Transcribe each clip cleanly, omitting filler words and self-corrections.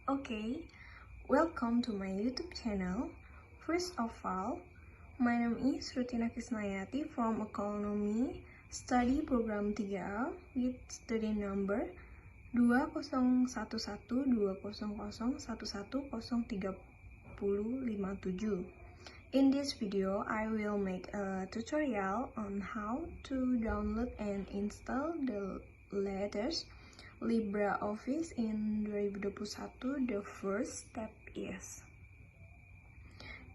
Okay, welcome to my YouTube channel. First of all, my name is Rutina Yati from Ekonomi Study Program 3A with student number 200111113057. In this video, I will make a tutorial on how to download and install the latest LibreOffice in 2021. The first step is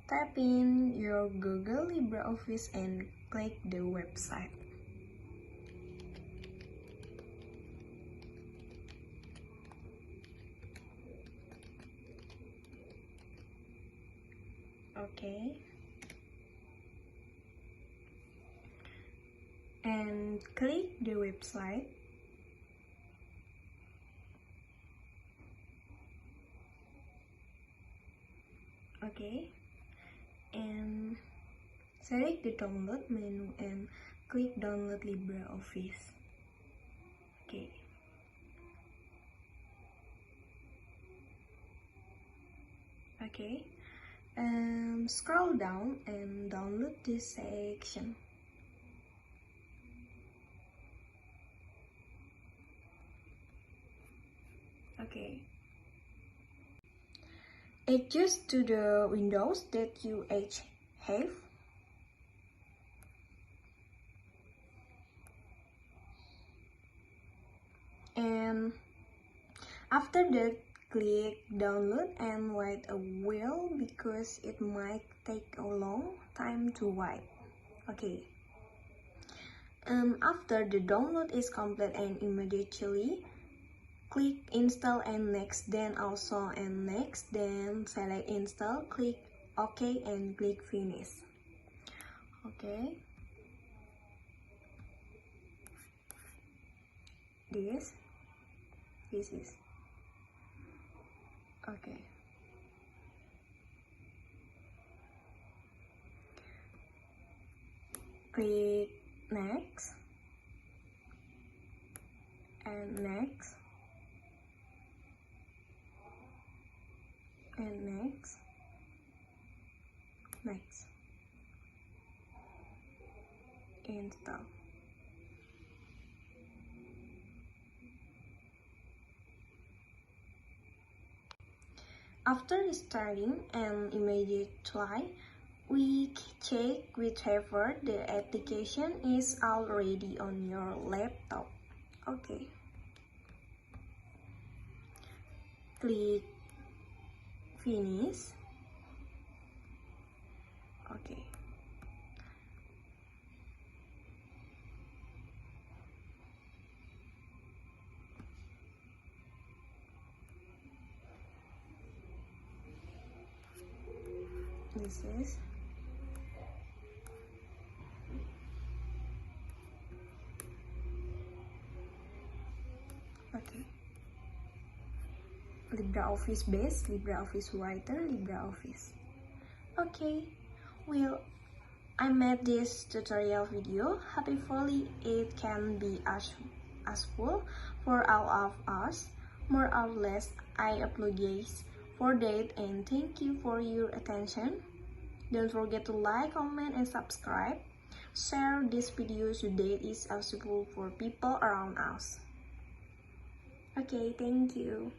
type in your Google LibreOffice and click the website. Okay. And click the website. Okay. And select the download menu and click download LibreOffice. Okay. Okay. And scroll down and download this section. Okay. Adjust to the windows that you each have. And after that, click download and wait a while because it might take a long time to wait. Okay. After the download is complete and immediately click install and next, then also and next, then select install, click OK and click finish. Okay. This is okay. Click next and next and next, install. After starting and immediately, we check whether the application is already on your laptop. Okay. Click finish. Okay. This is okay. LibreOffice Base, LibreOffice Writer, LibreOffice. Okay, well, I made this tutorial video. Hopefully it can be as useful for all of us. More or less, I apologize for that and thank you for your attention. Don't forget to like, comment, and subscribe. Share this video so that it is useful for people around us. Okay, thank you.